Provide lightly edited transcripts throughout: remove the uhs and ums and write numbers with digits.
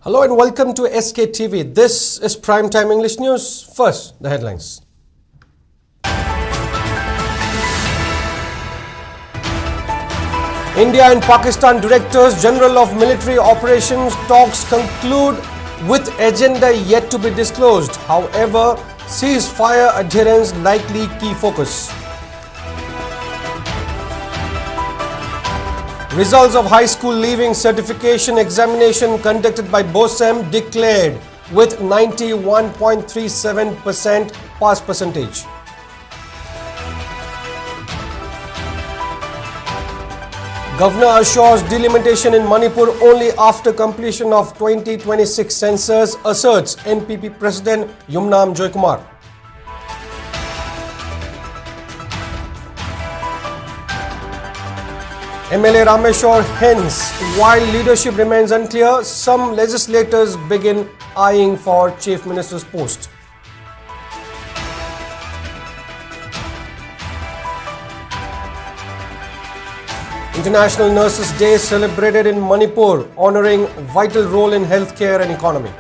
Hello and welcome to SKTV. This is Primetime English News. First, the headlines. India and Pakistan Directors General of Military Operations talks conclude with agenda yet to be disclosed. However, ceasefire adherence likely key focus. Results of high school leaving certification examination conducted by BOSEM declared with 91.37% pass percentage. Governor assures delimitation in Manipur only after completion of 2026 census, asserts NPP President Yumnam Joykumar. MLA Rameshwar hints, while leadership remains unclear, some legislators begin eyeing for Chief Minister's post. International Nurses Day celebrated in Manipur, honoring vital role in healthcare and economy.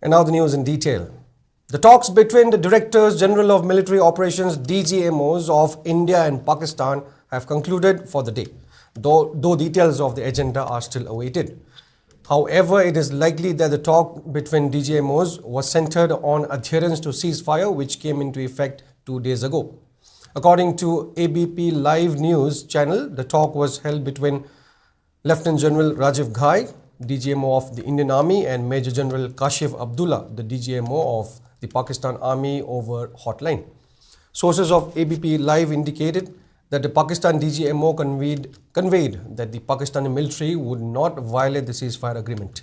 And now the news in detail. The talks between the Directors General of Military Operations DGMOs of India and Pakistan have concluded for the day, though details of the agenda are still awaited. However, it is likely that the talk between DGMOs was centered on adherence to ceasefire, which came into effect 2 days ago. According to ABP Live News channel, the talk was held between Lieutenant General Rajiv Ghai, DGMO of the Indian Army, and Major General Kashif Abdullah, the DGMO of the Pakistan Army, over hotline. Sources of ABP Live indicated that the Pakistan DGMO conveyed that the Pakistani military would not violate the ceasefire agreement.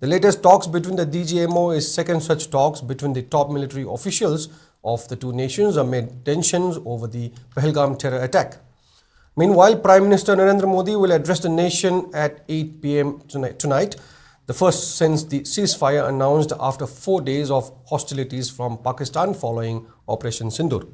The latest talks between the DGMO is second such talks between the top military officials of the two nations amid tensions over the Pahalgam terror attack. Meanwhile, Prime Minister Narendra Modi will address the nation at 8 p.m. tonight, the first since the ceasefire announced after 4 days of hostilities from Pakistan following Operation Sindoor.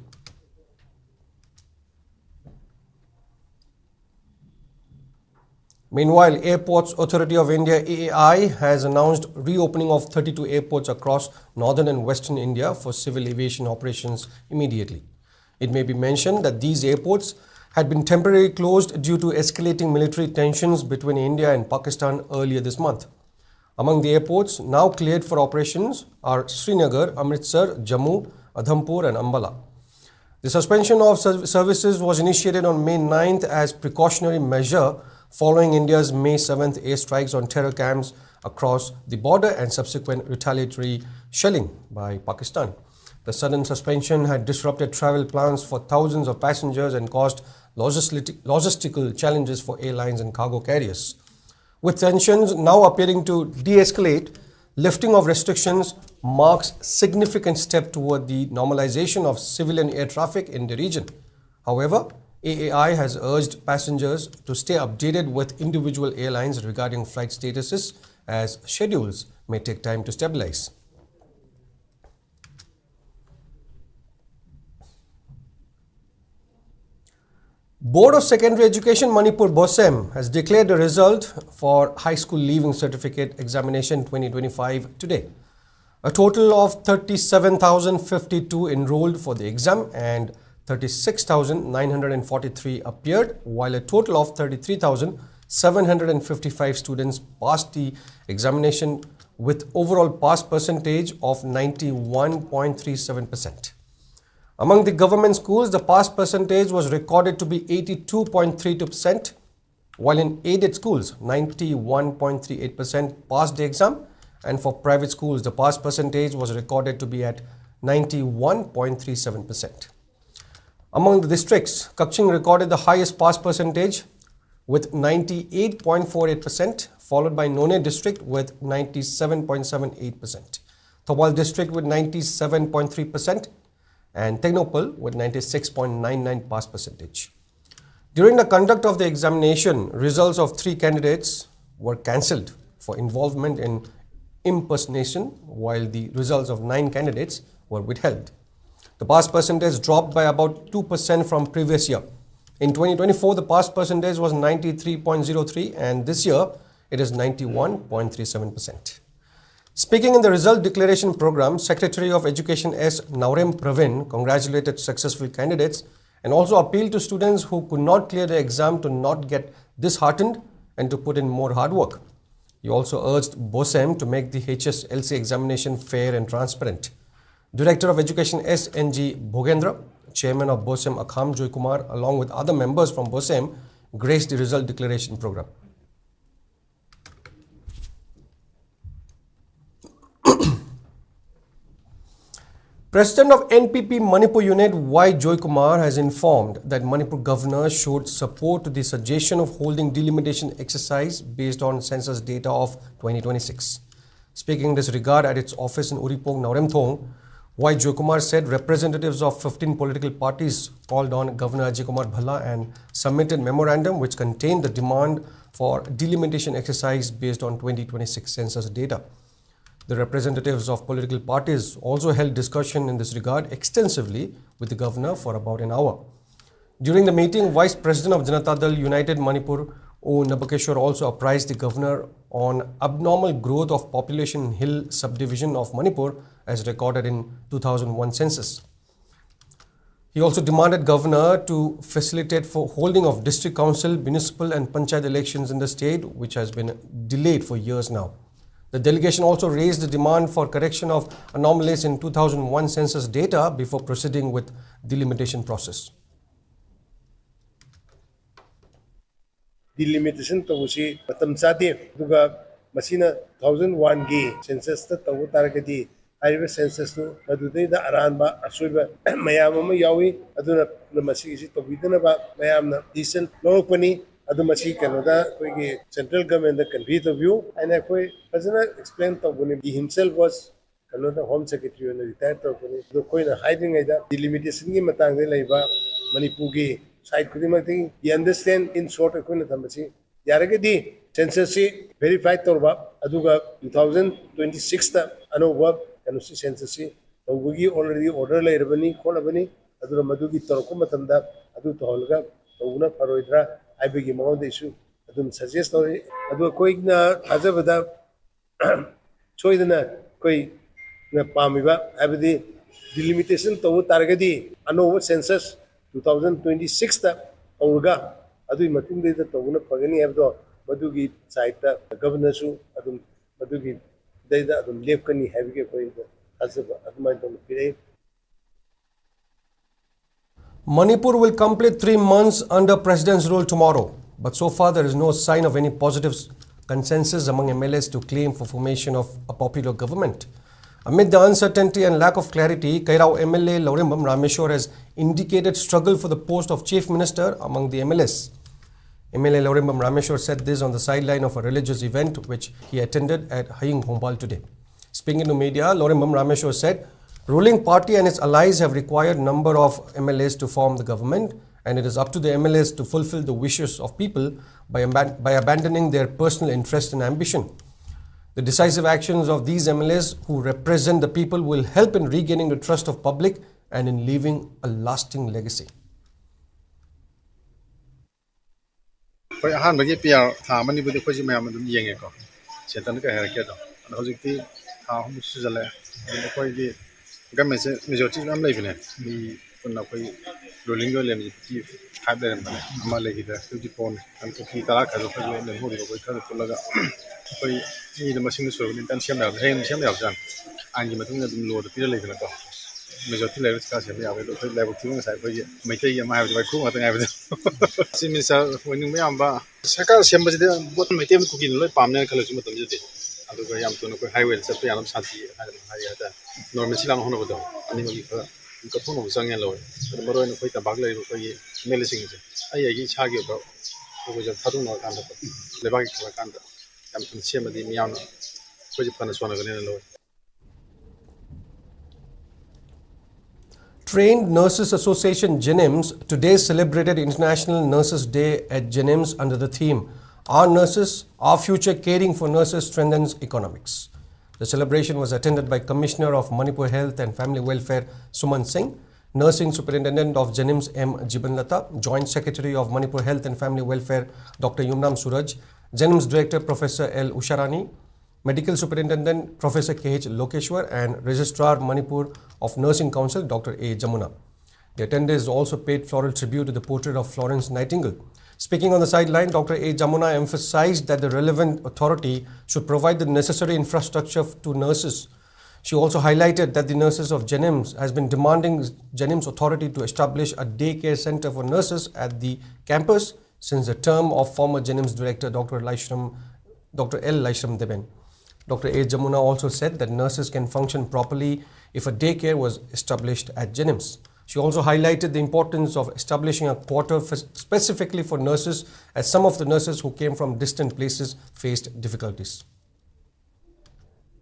Meanwhile, Airports Authority of India AAI has announced reopening of 32 airports across northern and western India for civil aviation operations immediately. It may be mentioned that these airports had been temporarily closed due to escalating military tensions between India and Pakistan earlier this month. Among the airports now cleared for operations are Srinagar, Amritsar, Jammu, Udhampur and Ambala. The suspension of services was initiated on May 9th as precautionary measure following India's May 7th airstrikes on terror camps across the border and subsequent retaliatory shelling by Pakistan. The sudden suspension had disrupted travel plans for thousands of passengers and caused logistical challenges for airlines and cargo carriers. With tensions now appearing to de-escalate, lifting of restrictions marks significant step toward the normalization of civilian air traffic in the region. However, AAI has urged passengers to stay updated with individual airlines regarding flight statuses, as schedules may take time to stabilize. Board of Secondary Education Manipur BOSEM has declared the result for High School Leaving Certificate Examination 2025 today. A total of 37,052 enrolled for the exam and 36,943 appeared, while a total of 33,755 students passed the examination with overall pass percentage of 91.37%. Among the government schools, the pass percentage was recorded to be 82.32%, while in aided schools, 91.38% passed the exam, and for private schools, the pass percentage was recorded to be at 91.37%. Among the districts, Kaching recorded the highest pass percentage with 98.48%, followed by None district with 97.78%, Thobal district with 97.3%, and Technopal with 96.99 pass percentage. During the conduct of the examination, results of 3 candidates were cancelled for involvement in impersonation, while the results of 9 candidates were withheld. The pass percentage dropped by about 2% from previous year. In 2024, the pass percentage was 93.03 and this year it is 91.37%. Speaking in the result declaration program, Secretary of Education S. Naurem Pravin congratulated successful candidates and also appealed to students who could not clear the exam to not get disheartened and to put in more hard work. He also urged BOSEM to make the HSLC examination fair and transparent. Director of Education S. N.G. Bhogendra, Chairman of BOSEM Akham Joy Kumar, along with other members from BOSEM, graced the result declaration program. President of NPP Manipur unit Y. Joy Kumar has informed that Manipur governor should support the suggestion of holding delimitation exercise based on census data of 2026. Speaking in this regard at its office in Uripong, Nauremthong, Y. Joy Kumar said representatives of 15 political parties called on Governor Ajay Kumar Bhalla and submitted memorandum which contained the demand for delimitation exercise based on 2026 census data. The representatives of political parties also held discussion in this regard extensively with the governor for about an hour. During the meeting, Vice President of Janata Dal United Manipur, O. Nabakeshwar, also apprised the governor on abnormal growth of population in Hill subdivision of Manipur as recorded in 2001 census. He also demanded governor to facilitate for holding of district council, municipal and panchayat elections in the state, which has been delayed for years now. The delegation also raised the demand for correction of anomalies in 2001 census data before proceeding with delimitation process. Delimitation to usi matam sati duga masina 2001 gi census ta tawu taragadi haiba census to madudai da aranba asuiba mayam ama yawi aduna masi isi to bidana ba mayam na decent lokpani adu masi kanoda koi central government the convey the view and koi fazana explain to buni he himself was kanoda home secretary and retired to buni do koi na hiding aida delimitation gi matang de laiba Manipur gi side kudimati you understand in short koi na thamasi yaragadi census si verified torba aduga 2026 ta anova kanusi census si tawgi already order lairabani kholabani adura madugi torko matamda adu tolga tawuna faroidra aibigi mawde issue adum suggest tori adu koi na ajabada choidana koi na pamiba abdi delimitation to targadi anova census 2026 ta aurga adu matunde ta tawuna pagani abdo madugi site ta governor su adum madugi daida adum lepkani habige koi ajaba adumai to pire. Manipur will complete 3 months under President's rule tomorrow, but so far there is no sign of any positive consensus among MLAs to claim for formation of a popular government. Amid the uncertainty and lack of clarity, Kairao MLA Laurimbam Rameshwar has indicated struggle for the post of Chief Minister among the MLAs. MLA Laurimbam Rameshwar said this on the sideline of a religious event which he attended at Haying Hombal today. Speaking to media, Laurimbam Rameshwar said, ruling party and its allies have required number of MLAs to form the government and it is up to the MLAs to fulfill the wishes of people by abandoning their personal interest and ambition. The decisive actions of these MLAs who represent the people will help in regaining the trust of public and in leaving a lasting legacy. Government majority nam lai bine mi kunna koi ruling go lem ji khab le bane ma le gi da ti pon an ko ki tara kha ko le ho ri ko kha ko laga koi ni da machine so ni tan siam ya hen siam ya jan an gi matung dum lo da pi le ga ko majority level ka siam ya lo ko level ti sai ko ji mai tai ya ma ha ba khu ma ta ngai ba si mi sa ko ni me am ba sarkar siam ba ji da bot mai tem ku gi lo pam ne khala ju ma tam ji aduga yam to no ko highway sa pe yanam santi ha ya da normal silang hono bodo ani mo ka ko thono sang yan lo maro no koi ta bag lai ko ye mel sing je ai ai cha ge ba ko ja thadu no kan da le ba ki kan da yam tin sia ma di miyam ko ji pana sona ga ne lo. Trained Nurses Association JNIMS today celebrated International Nurses Day at JNIMS under the theme Our Nurses, Our Future, Caring for Nurses Strengthens Economics. The celebration was attended by Commissioner of Manipur Health and Family Welfare Suman Singh, Nursing Superintendent of Jenims M. Jibanlata, Joint Secretary of Manipur Health and Family Welfare Dr. Yumnam Suraj, Jenims Director Professor L. Usharani, Medical Superintendent Professor K.H. Lokeshwar and Registrar Manipur of Nursing Council Dr. A. Jamuna. The attendees also paid floral tribute to the portrait of Florence Nightingale. Speaking on the sideline, Dr. A. Jamuna emphasized that the relevant authority should provide the necessary infrastructure to nurses. She also highlighted that the nurses of Jenims has been demanding Jenims authority to establish a daycare center for nurses at the campus since the term of former Jenims director Dr. L. Laishram Deben. Dr. A. Jamuna also said that nurses can function properly if a daycare was established at Jenims. She also highlighted the importance of establishing a quarter specifically for nurses, as some of the nurses who came from distant places faced difficulties.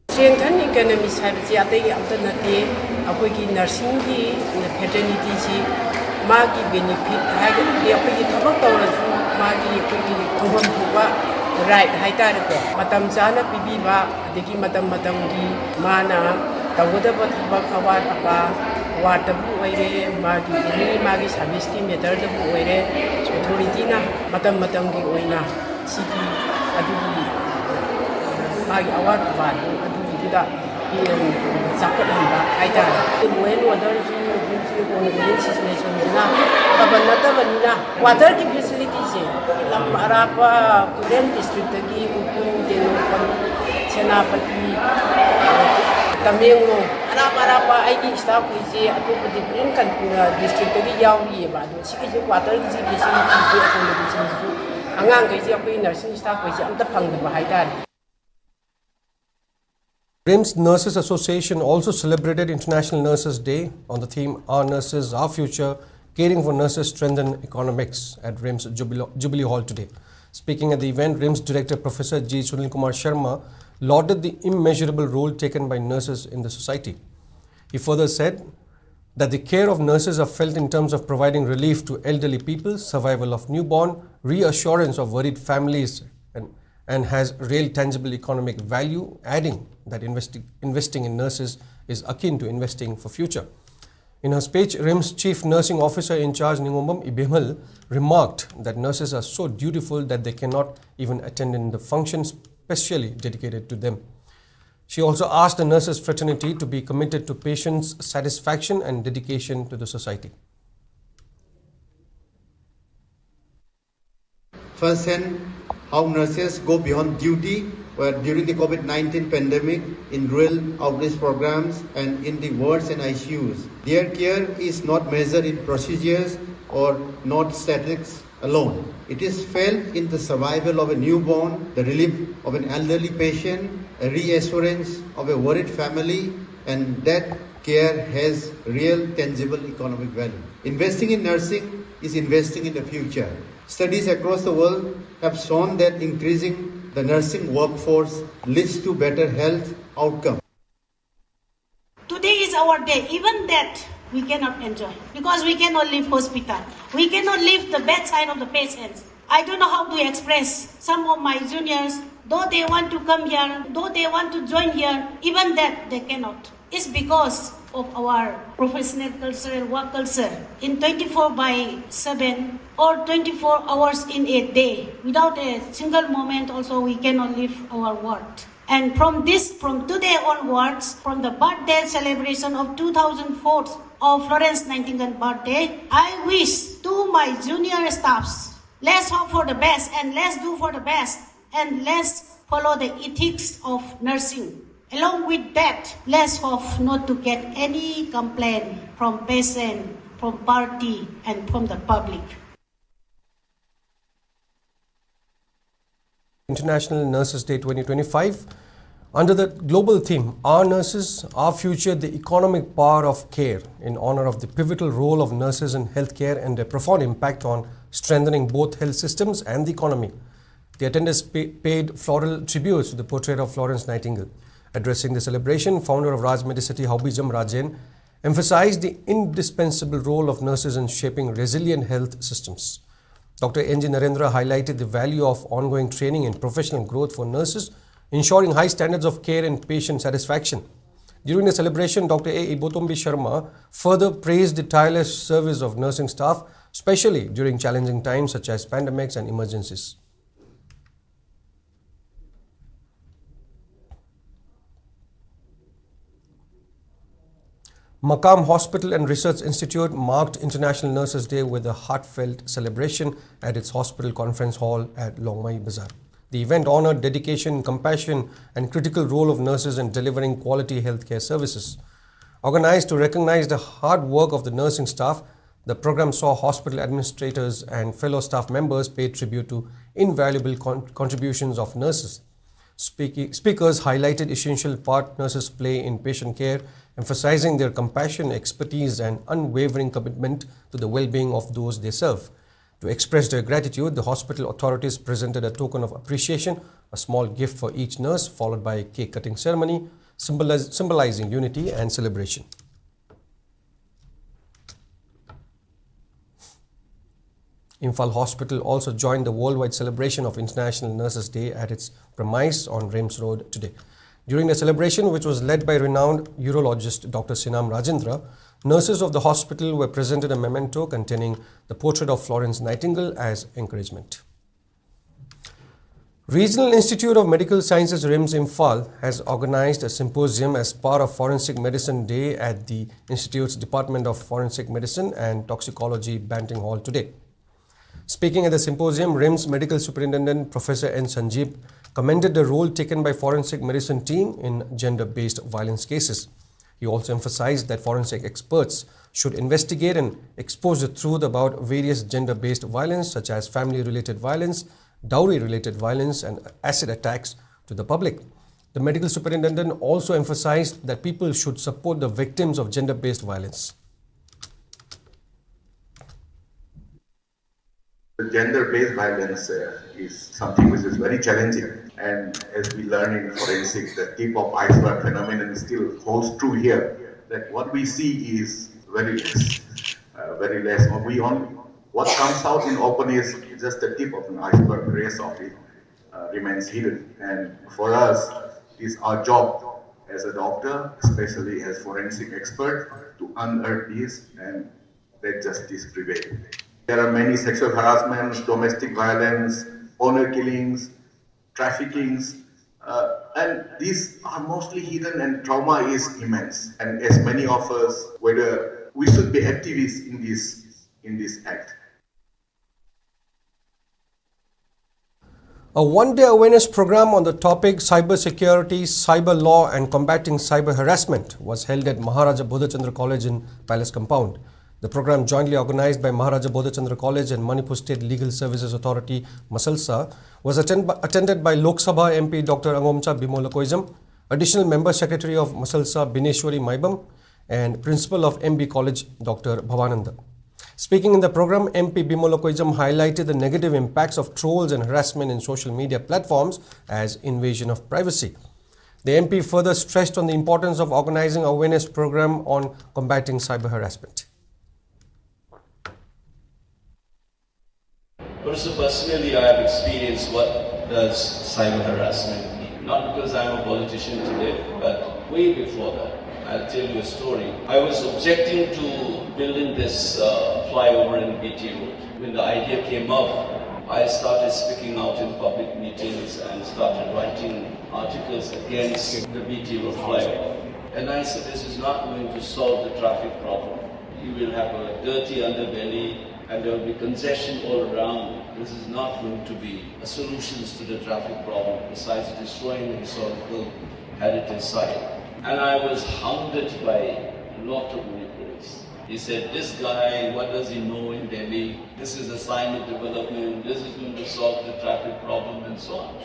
Strengthen economy service atai amta nate akoigi nursing gi fraternity ji magi benefit haga de akoigi thabak tawrasu magi akoigi thobam thuba right haitare ko matam chana pibiba adegi matam gi mana tawdaba thabak awat apa watabu oire magi service ki matter dabu oire authority na matam gi oina sigi adugi magi awat apa da sakot hamba aida when water on situation na kabanata banina water ki facilities lam arapa kuren district ki upun denopan senapati tamengo arapa aigi staff ki atu different kan district ki yawi ba do siki water ki facilities ko accommodation angang ki apoi nursing staff ki amta phangda ba haida. RIMS Nurses Association also celebrated International Nurses Day on the theme Our Nurses, Our Future, Caring for Nurses Strengthen Economics at RIMS Jubilee Hall today. Speaking at the event, RIMS Director Professor G. Sunil Kumar Sharma lauded the immeasurable role taken by nurses in the society. He further said that the care of nurses are felt in terms of providing relief to elderly people, survival of newborn, reassurance of worried families, and has real tangible economic value, adding that investing in nurses is akin to investing for future. In her speech, RIMS Chief Nursing Officer in charge Ningombam Imphal remarked that nurses are so dutiful that they cannot even attend in the functions specially dedicated to them. She also asked the nurses fraternity to be committed to patients' satisfaction and dedication to the society. Firsthand, how nurses go beyond duty where during the COVID-19 pandemic in rural outreach programs and in the wards and ICUs. Their care is not measured in procedures or not statistics alone. It is felt in the survival of a newborn, the relief of an elderly patient, a reassurance of a worried family, and that care has real tangible economic value. Investing in nursing is investing in the future. Studies across the world have shown that increasing the nursing workforce leads to better health outcomes. Today is our day. Even that we cannot enjoy because we cannot leave hospital. We cannot leave the bedside of the patients. I don't know how to express. Some of my juniors, though they want to come here, though they want to join here, even that they cannot. It's because of our professional cultural work culture in 24/7 or 24 hours in a day. Without a single moment also we cannot leave our work. And from today onwards, from the birthday celebration of 2004 of Florence Nightingale birthday, I wish to my junior staffs, let's hope for the best and let's do for the best and let's follow the ethics of nursing. Along with that, let's hope not to get any complaint from patient, from party, and from the public. International Nurses Day 2025, under the global theme, Our Nurses, Our Future, the Economic Power of Care, in honor of the pivotal role of nurses in healthcare and their profound impact on strengthening both health systems and the economy. The attendees paid floral tributes to the portrait of Florence Nightingale. Addressing the celebration, founder of Raj Medicity, Haubijam Rajen, emphasized the indispensable role of nurses in shaping resilient health systems. Dr. N.G. Narendra highlighted the value of ongoing training and professional growth for nurses ensuring high standards of care and patient satisfaction. During the celebration, Dr. A. Ibotombi Sharma further praised the tireless service of nursing staff, especially during challenging times such as pandemics and emergencies. Makam Hospital and Research Institute marked International Nurses Day with a heartfelt celebration at its hospital conference hall at Longmai Bazaar. The event honored dedication, compassion, and critical role of nurses in delivering quality healthcare services. Organized to recognize the hard work of the nursing staff, the program saw hospital administrators and fellow staff members pay tribute to invaluable contributions of nurses. Speakers highlighted essential part nurses play in patient care, emphasizing their compassion, expertise, and unwavering commitment to the well-being of those they serve. To express their gratitude, the hospital authorities presented a token of appreciation, a small gift for each nurse, followed by a cake-cutting ceremony, symbolizing unity and celebration. Imphal Hospital also joined the worldwide celebration of International Nurses Day at its premise on Reims Road today. During the celebration, which was led by renowned urologist Dr. Sinam Rajendra, nurses of the hospital were presented a memento containing the portrait of Florence Nightingale as encouragement. Regional Institute of Medical Sciences RIMS Imphal has organized a symposium as part of Forensic Medicine Day at the Institute's Department of Forensic Medicine and Toxicology Banting Hall today. Speaking at the symposium, RIMS Medical Superintendent Professor N. Sanjeev commended the role taken by forensic medicine team in gender-based violence cases. He also emphasized that forensic experts should investigate and expose the truth about various gender-based violence such as family-related violence, dowry-related violence, and acid attacks to the public. The medical superintendent also emphasized that people should support the victims of gender-based violence. The gender-based violence is something which is very challenging, and as we learn in forensic, the tip of iceberg phenomenon still holds true here, that what we see is very less. What comes out in open is just the tip of an iceberg. The rest of it remains hidden, and for us, it's our job as a doctor, especially as forensic expert, to unearth this and let justice prevail. There are many sexual harassments, domestic violence, honor killings, traffickings, and these are mostly hidden, and trauma is immense. And as many of us, whether we should be activists in this act. A one-day awareness program on the topic cybersecurity, cyber law and combating cyber harassment was held at Maharaja Bodhachandra College in Palace Compound. The program, jointly organized by Maharaja Bodhachandra College and Manipur State Legal Services Authority, Masalsa, was attended by Lok Sabha MP Dr. Angomcha Bimolakoizam, Additional Member Secretary of Masalsa Bineshwari Maibam, and Principal of MB College Dr. Bhavananda. Speaking in the program, MP Bimolakoizam highlighted the negative impacts of trolls and harassment in social media platforms as invasion of privacy. The MP further stressed on the importance of organizing an awareness program on combating cyber harassment. Personally, I have experienced what does cyber harassment mean. Not because I'm a politician today, but way before that. I'll tell you a story. I was objecting to building this flyover in BT Road. When the idea came up, I started speaking out in public meetings and started writing articles against the BT Road flyover. And I said, this is not going to solve the traffic problem. You will have a dirty underbelly, and there will be congestion all around. This is not going to be a solution to the traffic problem, besides destroying the historical heritage site. And I was hounded by a lot of Manipuris. He said, this guy, what does he know in Delhi? This is a sign of development. This is going to solve the traffic problem and so on.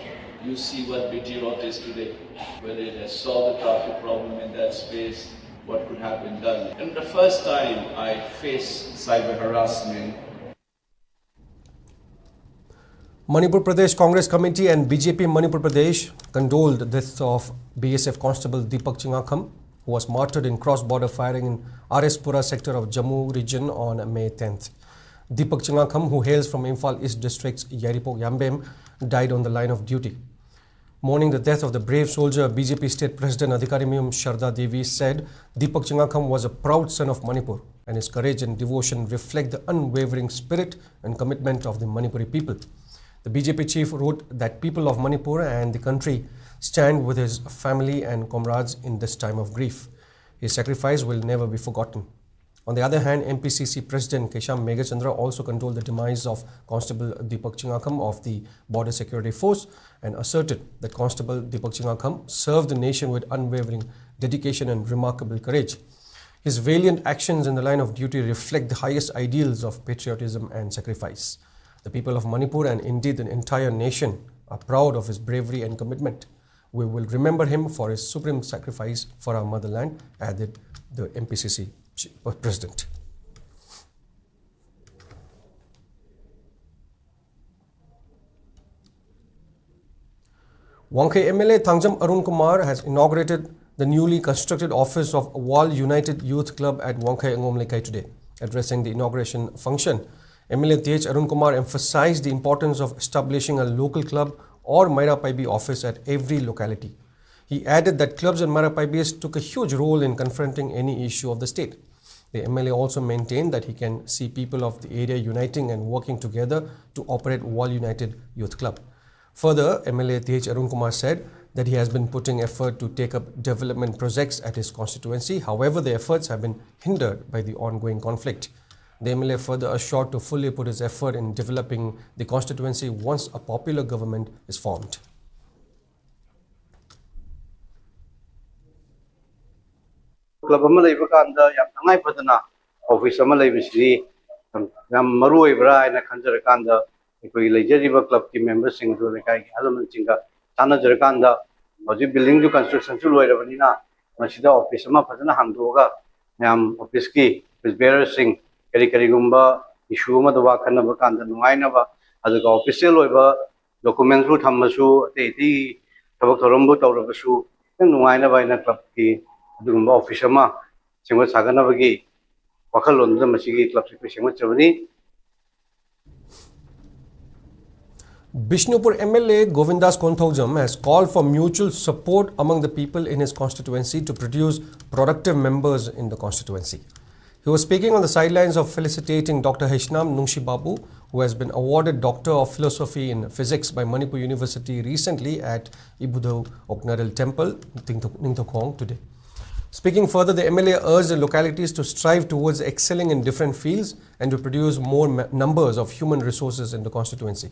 You see what BT Road is today, whether it has solved the traffic problem in that space, what could have been done. And the first time I faced cyber harassment. Manipur Pradesh Congress Committee and BJP Manipur Pradesh condoled the death of BSF Constable Deepak Chingakham, who was martyred in cross-border firing in Arespura sector of Jammu region on May 10th. Deepak Chingakham, who hails from Imphal East District's Yaripok Yambem, died on the line of duty. Mourning the death of the brave soldier, BJP State President Adhikarimiyum Sharda Devi said Deepak Chingakham was a proud son of Manipur and his courage and devotion reflect the unwavering spirit and commitment of the Manipuri people. The BJP chief wrote that people of Manipur and the country stand with his family and comrades in this time of grief. His sacrifice will never be forgotten. On the other hand, MPCC President Kesham Meghachandra also condoled the demise of Constable Deepak Chingakham of the Border Security Force and asserted that Constable Deepak Chingakham served the nation with unwavering dedication and remarkable courage. His valiant actions in the line of duty reflect the highest ideals of patriotism and sacrifice. The people of Manipur and indeed the entire nation are proud of his bravery and commitment. We will remember him for his supreme sacrifice for our motherland, added the MPCC President. Wangkhe MLA Thangjam Arun Kumar has inaugurated the newly constructed office of Wall United Youth Club at Wangkhe Angomlekai today. Addressing the inauguration function, MLA TH Arun Kumar emphasized the importance of establishing a local club or Maira Paibi office at every locality. He added that clubs and Maira Paibis took a huge role in confronting any issue of the state. The MLA also maintained that he can see people of the area uniting and working together to operate Wall United Youth Club. Further, MLA TH Arun Kumar said that he has been putting effort to take up development projects at his constituency. However, the efforts have been hindered by the ongoing conflict. The MLA further assured to fully put his effort in developing the constituency once a popular government is formed. Club ama leiba kanda yam tangai padana office ama leibisi yam maru oibra aina khanjara kanda ikoi leijariba club ki members sing du lekai ki halaman singa tana jara kanda hoji building du construction chu loirabani na masida office ama padana hangdoga yam office ki bearer sing kari kari gumba issue ama dawa khanna ba kanda nungai na ba aduga official oiba documents ru thammasu ati thabak thorambu tawrabasu nungai na ba ina club ki office ma singwa sagana bagi wakal londa masigi club secretary singwa chabani. Bishnupur MLA Govindas Konthaujam has called for mutual support among the people in his constituency to produce productive members in the constituency. He was speaking on the sidelines of felicitating Dr. Hishnam Nungshi Babu, who has been awarded Doctor of Philosophy in Physics by Manipur University recently at Ibudho Oknaril Temple, Ningthokong today. Speaking further, the MLA urged the localities to strive towards excelling in different fields and to produce more numbers of human resources in the constituency.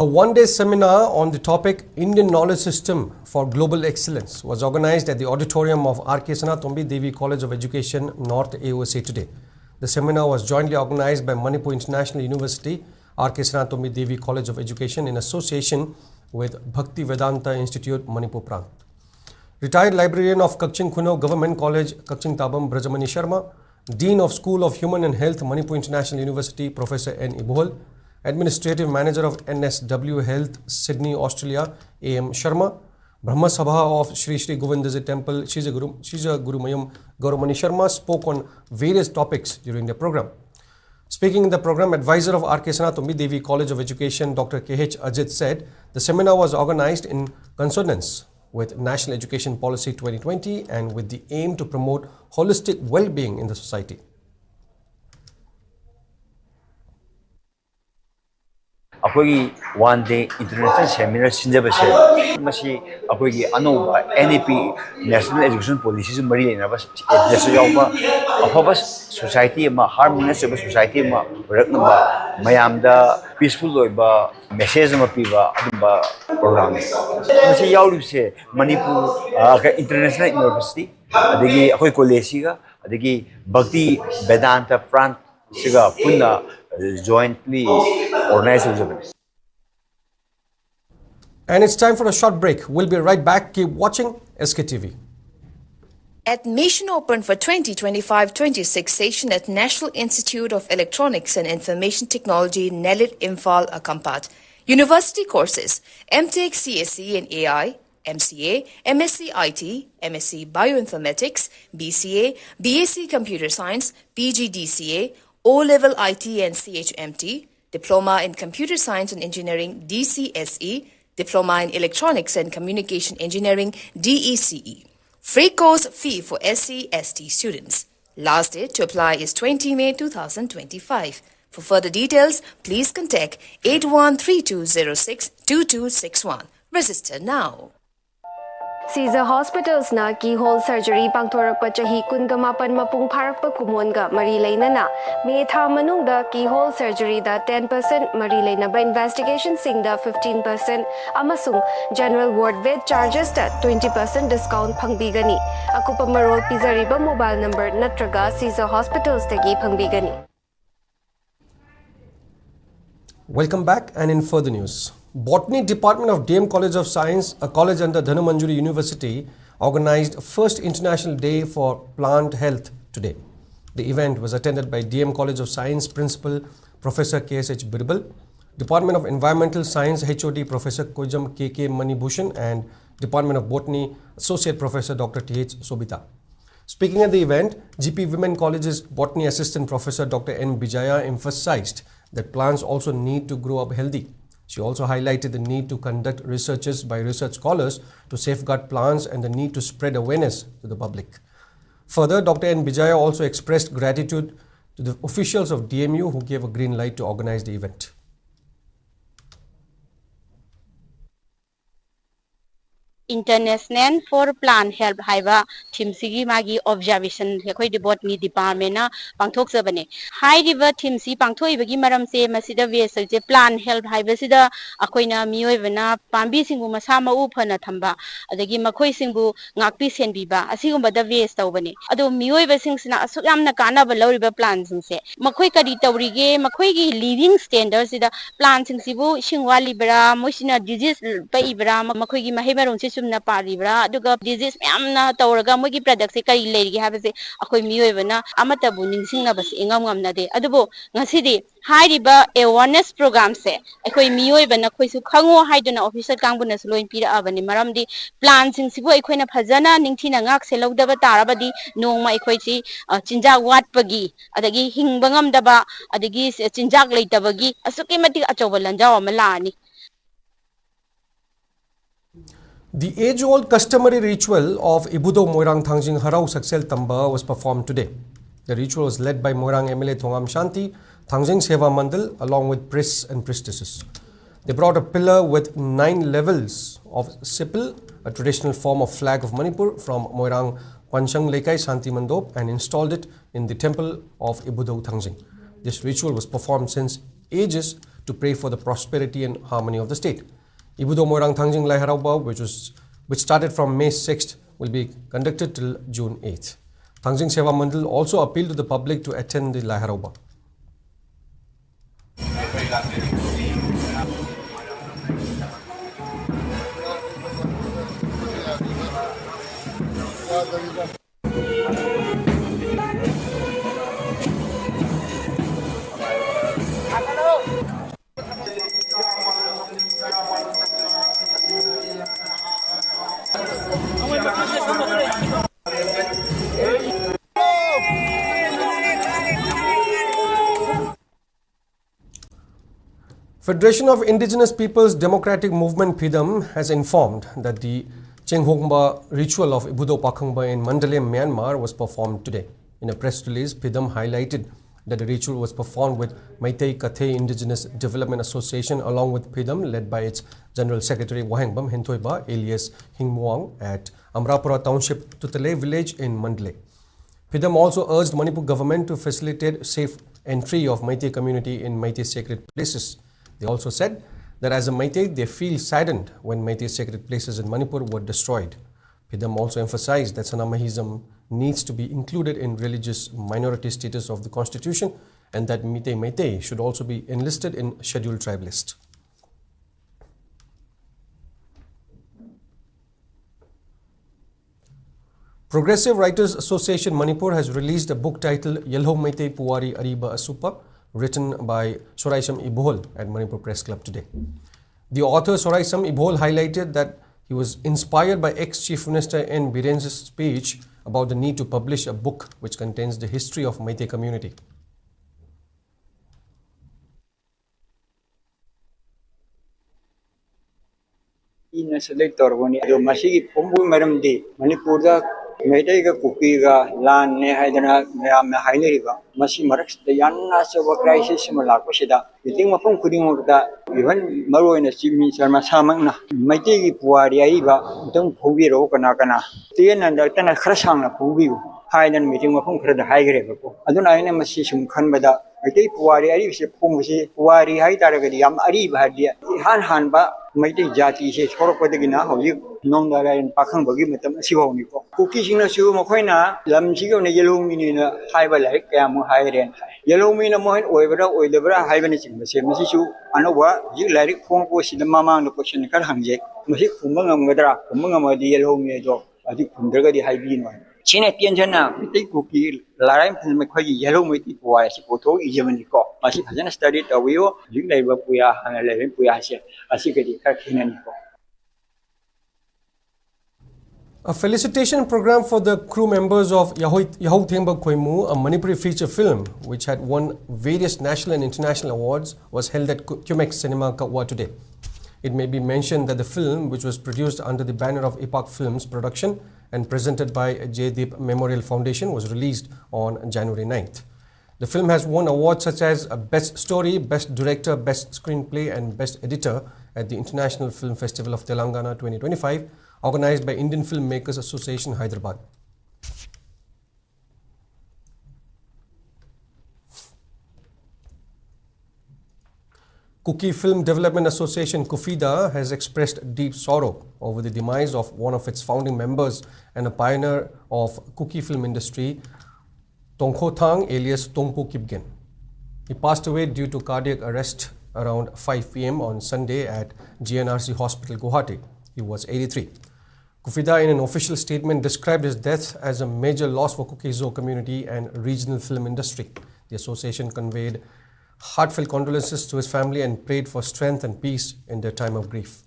A one-day seminar on the topic Indian Knowledge System for Global Excellence was organized at the auditorium of R.K. Sanatombi Devi College of Education, North AOSA today. The seminar was jointly organized by Manipur International University, R.K. Sanatombi Devi College of Education in association with Bhakti Vedanta Institute, Manipur Prant. Retired librarian of Kakching Kuno Government College, Kakching Tabam Brajamani Sharma, Dean of School of Human and Health, Manipur International University, Professor N. Ibhol, Administrative Manager of NSW Health, Sydney, Australia, A.M. Sharma, Brahma Sabha of Sri Sri Govindaji Temple, Shija Gurumayam Gauramani Sharma spoke on various topics during the program. Speaking in the program, advisor of R.K. Sanatombi Devi College of Education, Dr. K.H. Ajit said the seminar was organized in consonance with National Education Policy 2020 and with the aim to promote holistic well-being in the society. Akogi one day international seminar sinjabase masi akogi anova NEP National Education Policy mari lena bas desu yawba afabas society ma harmonious society ma raknaba mayamda peaceful loiba message ma piba adumba program masi yawlibse Manipur International University adegi akoi college ga adagi Bhakti Vedanta Front siga punna jointly organized with. And it's time for a short break. We'll be right back. Keep watching SKTV. Admission open for 2025-26 session at National Institute of Electronics and Information Technology, NELIT, Imphal, Akampat. University courses: MTech CSE in AI, MCA, MSc IT, MSc Bioinformatics, BCA, BSc Computer Science, PGDCA, O-Level IT and CHMT, Diploma in Computer Science and Engineering, DCSE, Diploma in Electronics and Communication Engineering, DECE. Free course fee for SC/ST students. Last date to apply is 20 May 2025. For further details, please contact 8132062261. Register now. Caesar Hospitals na keyhole surgery pangthorakpa chahi kungamapan mapung pharakpa kumonga mari leinana May tha manungda keyhole surgery da 10%, mari leinaba investigation singda 15%, amasung general ward bed charges da 20% discount phangbigani. Akupa marol pizariba mobile number natraga Caesar Hospitals tagi phangbigani. Welcome back, and in further news, Botany Department of DM College of Science, a college under Dhanmanjuri University, organized first International Day for Plant Health today. The event was attended by DM College of Science Principal Professor KSH Birbal, Department of Environmental Science HOD Professor Kojam KK Manibhushan, and Department of Botany Associate Professor Dr. TH Sobita. Speaking at the event, GP Women College's Botany Assistant Professor Dr. N. Bijaya emphasized that plants also need to grow up healthy. She also highlighted the need to conduct researches by research scholars to safeguard plants and the need to spread awareness to the public. Further, Dr. N. Bijaya also expressed gratitude to the officials of DMU who gave a green light to organize the event. International for Plant Health haiba theme sigi magi observation hekhoi de botany department na pangthok sabane hai river theme si pangthoi bagi maram se masida vessel je plant health haiba sida akoina mioi bana pambi singu masa ma u phana thamba adagi makhoi singu ngakpi senbi ba asigumba da vest tawbane ado mioi ba sing sina asuk yamna kana ba loriba plant sing se makhoi kadi tawrige makhoi gi living standard sida plant sing sibu singwali bra moisina disease pa ibra makhoi gi mahai maron se sumna paribra aduga disease myamna tawraga mogi product se kai leirigi habase akoi mioi bana amata bu ningsingna bas engam ngamna de adubo ngasidi hairiba awareness program se akoi mioi bana khoi su khango haiduna officer kangbuna sloin pira abani maramdi plan sing sibu akoina phajana ningthina ngak se logdaba tarabadi nongma akoi chi chinjak watpagi adagi hingbangam daba adagi chinjak leitabagi asuki mati achoba lanjaw amalani. The age-old customary ritual of Ibudo Moirang Thangjing Harau Saksel Tamba was performed today. The ritual was led by Moirang MLA Thongam Shanti, Thangjing Seva Mandal, along with priests and priestesses. They brought a pillar with 9 levels of sipil, a traditional form of flag of Manipur, from Moirang Panchang Lekai Shanti Mandop, and installed it in the temple of Ibudo Thangjing. This ritual was performed since ages to pray for the prosperity and harmony of the state. Ibudo Moirang Thangjing Lai Harauba, which started from May 6th, will be conducted till June 8th. Thangjing Seva Mandal also appealed to the public to attend the Lai Harauba. Federation of Indigenous Peoples Democratic Movement PIDM has informed that the Chenghongba ritual of Ibudo Pakhangba in Mandalay, Myanmar was performed today. In a press release, PIDM highlighted that the ritual was performed with Meitei Kathe Indigenous Development Association along with PIDM, led by its General Secretary Wahengbam Hintoiba alias Hingmuang at Amrapura Township, Tutale village in Mandalay. PIDM also urged Manipur government to facilitate safe entry of Meitei community in Meitei sacred places. They also said that as a Meitei, they feel saddened when Meitei sacred places in Manipur were destroyed. PIDM also emphasized that Sanamahism needs to be included in religious minority status of the constitution, and that Meitei should also be enlisted in scheduled tribe list. Progressive Writers Association Manipur has released a book titled Yellow Meitei Puwari Ariba Asupa, written by Soraisam Ibhol at Manipur Press Club today. The author Soraisam Ibhol highlighted that he was inspired by ex-Chief Minister N. Biren's speech about the need to publish a book which contains the history of Meitei community. ina select torgoni ado masigi pombu maramdi manipurda meitei ga kuki ga lan ne haidana me haineri ga masi marak da yanna so crisis simala ko sida meeting mapum kuding da even maroina chimi sarma samangna meitei gi puari ai ba tong phobi ro kana kana tien and tana khrasang na phobi haidan meeting mapum khra da haigre ba ko aduna aina masi sum khan bada meitei puari ai se phumsi puari hai taragadi yam ari ba dia han ba Meitei jati se sorok padagina hoji nongdarain pakhang bagi matam asiwoni ko kuki singna su mokoina lamsigo ne yellow mini na haiba lai kya mo hairen yellow mini na mohin oibra oidebra haiba ni chingba se masi su anowa ji lairik phong ko sin mamang no question kar hangje masi khumangam gadra khumangam di yellow mini do adi khumdraga di haibi no chine pianjana meitei kuki larai phum khoi yellow meitei puwa si photo ijamani ko masi phajana study tawiyo ji laiba puya hana lai puya se A felicitation program for the crew members of Yahoo Themba Koimu, a Manipuri feature film which had won various national and international awards, was held at Cumex Cinema Katwa today. It may be mentioned that the film, which was produced under the banner of Indo-Pak Films production and presented by Jaydeep Memorial Foundation, was released on January 9th. The film has won awards such as Best Story, Best Director, Best Screenplay and Best Editor at the International Film Festival of Telangana 2025, organized by Indian Filmmakers Association, Hyderabad. Kuki Film Development Association, Kufida, has expressed deep sorrow over the demise of one of its founding members and a pioneer of Kuki film industry, Tongkho Thang alias Tongpo Kipgen. He passed away due to cardiac arrest around 5 p.m. on Sunday at GNRC Hospital, Guwahati. He was 83. Kufida, in an official statement, described his death as a major loss for Kuki-Zo community and regional film industry. The association conveyed heartfelt condolences to his family and prayed for strength and peace in their time of grief.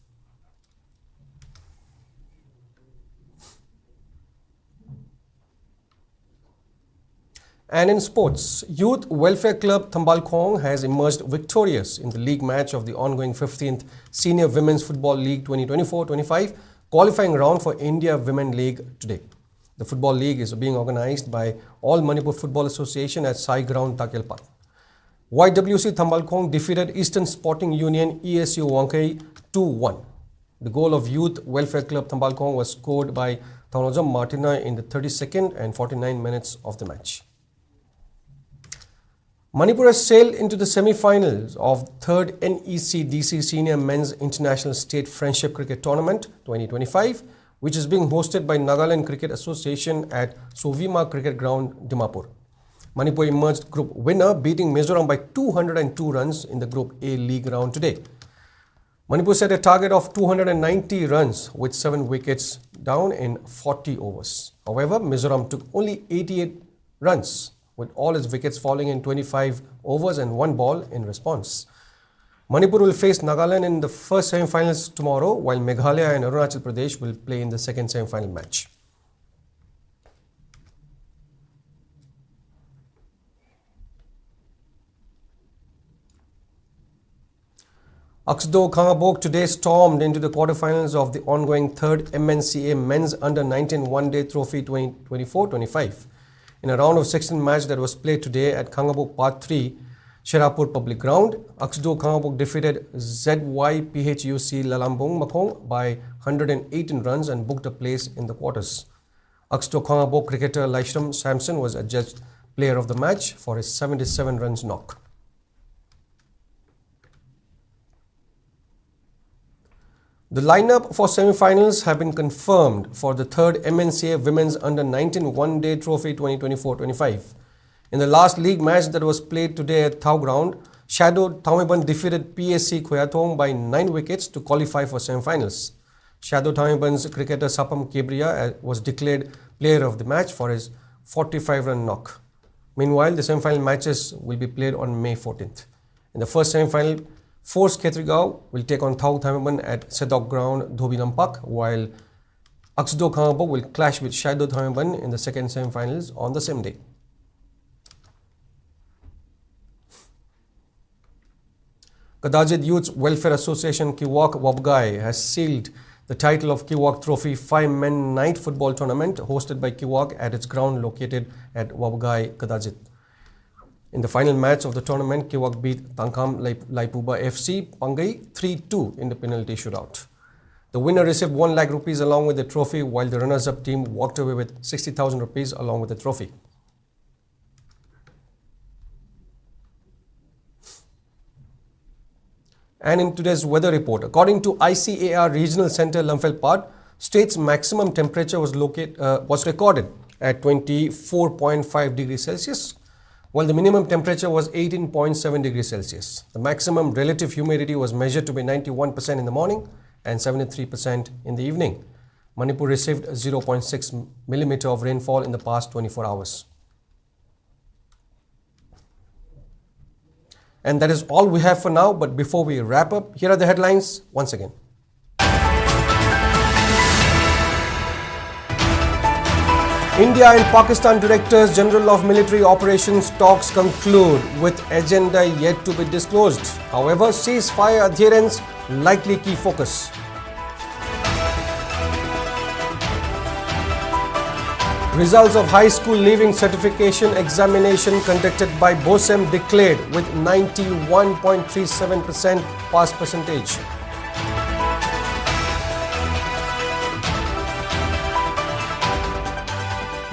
And in sports, Youth Welfare Club Thambalkhong has emerged victorious in the league match of the ongoing 15th Senior Women's Football League 2024-25 qualifying round for India Women League today. The Football League is being organized by All Manipur Football Association at Sai Ground, Takelpat. YWC Thambalkhong defeated Eastern Sporting Union ESU Wankai 2-1. The goal of Youth Welfare Club Thambalkhong was scored by Thaunojam Martina in the 32nd and 49 minutes of the match. Manipur has sailed into the semi-finals of 3rd NEC-DC Senior Men's International State Friendship Cricket Tournament 2025, which is being hosted by Nagaland Cricket Association at Sovima Cricket Ground, Dimapur. Manipur emerged group winner, beating Mizoram by 202 runs in the Group A League round today. Manipur set a target of 290 runs with 7 wickets down in 40 overs. However, Mizoram took only 88 runs, with all its wickets falling in 25 overs and 1 ball in response. Manipur will face Nagaland in the first semi-finals tomorrow, while Meghalaya and Arunachal Pradesh will play in the second semi-final match. Aksdo Khangabok today stormed into the quarterfinals of the ongoing 3rd MNCA Men's Under-19 One-Day Trophy 2024-25. In a round of 16 match that was played today at Khangabok Part 3, Sherapur Public Ground, Aksdo Khangabok defeated ZYPHUC Lalambong Makong by 118 runs and booked a place in the quarters. Aksdo Khangabok cricketer Laishram Samson was adjudged player of the match for his 77 runs knock. The lineup for semi-finals have been confirmed for the third MNCA Women's Under-19 One-Day Trophy 2024-25. In the last league match that was played today at Thau Ground, Shadow Thaumiban defeated PSC Khoyathong by 9 wickets to qualify for semi-finals. Shadow Thaumiban's cricketer Sapam Kebria was declared player of the match for his 45-run knock. Meanwhile, the semi-final matches will be played on May 14th. In the first semi-final, Force Khetrigao will take on Thau Thaumiban at Sedok Ground, Indo-Pak, while Aksdo Khangabo will clash with Shadow Thaumiban in the second semi-finals on the same day. Kadajit Youth Welfare Association Kiwak Wabgai has sealed the title of Kiwak Trophy 5-Men Night Football Tournament hosted by Kiwak at its ground located at Wabgai, Kadajit. In the final match of the tournament, Kiwak beat Tangkham Laipuba FC Pangai 3-2 in the penalty shootout. The winner received 1 lakh rupees along with the trophy, while the runners-up team walked away with 60,000 rupees along with the trophy. And in today's weather report, according to ICAR Regional Center Lamphel, state's maximum temperature was recorded at 24.5 degrees Celsius, while the minimum temperature was 18.7 degrees Celsius. The maximum relative humidity was measured to be 91% in the morning and 73% in the evening. Manipur received 0.6 millimeter of rainfall in the past 24 hours. And that is all we have for now. But before we wrap up, here are the headlines once again. India and Pakistan Directors General of Military Operations talks conclude with agenda yet to be disclosed. However, ceasefire adherence likely key focus. Results of high school leaving certification examination conducted by BOSEM declared with 91.37% pass percentage.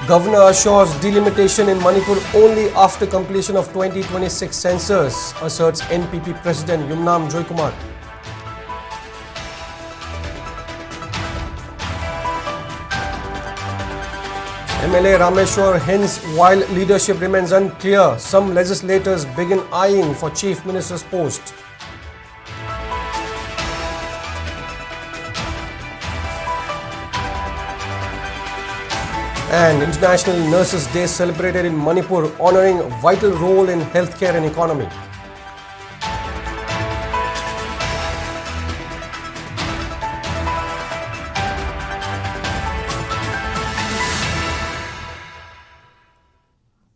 Governor assures delimitation in Manipur only after completion of 2026 census, asserts NPP President Yumnam Joykumar. MLA Rameshwar hints while leadership remains unclear, some legislators begin eyeing for Chief Minister's post. And International Nurses Day celebrated in Manipur, honoring a vital role in healthcare and economy.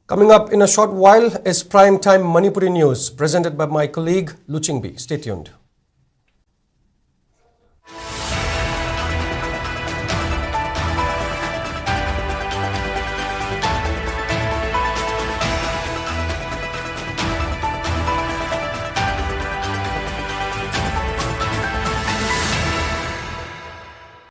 Coming up in a short while is Primetime Manipuri News, presented by my colleague Luchingbi. Stay tuned.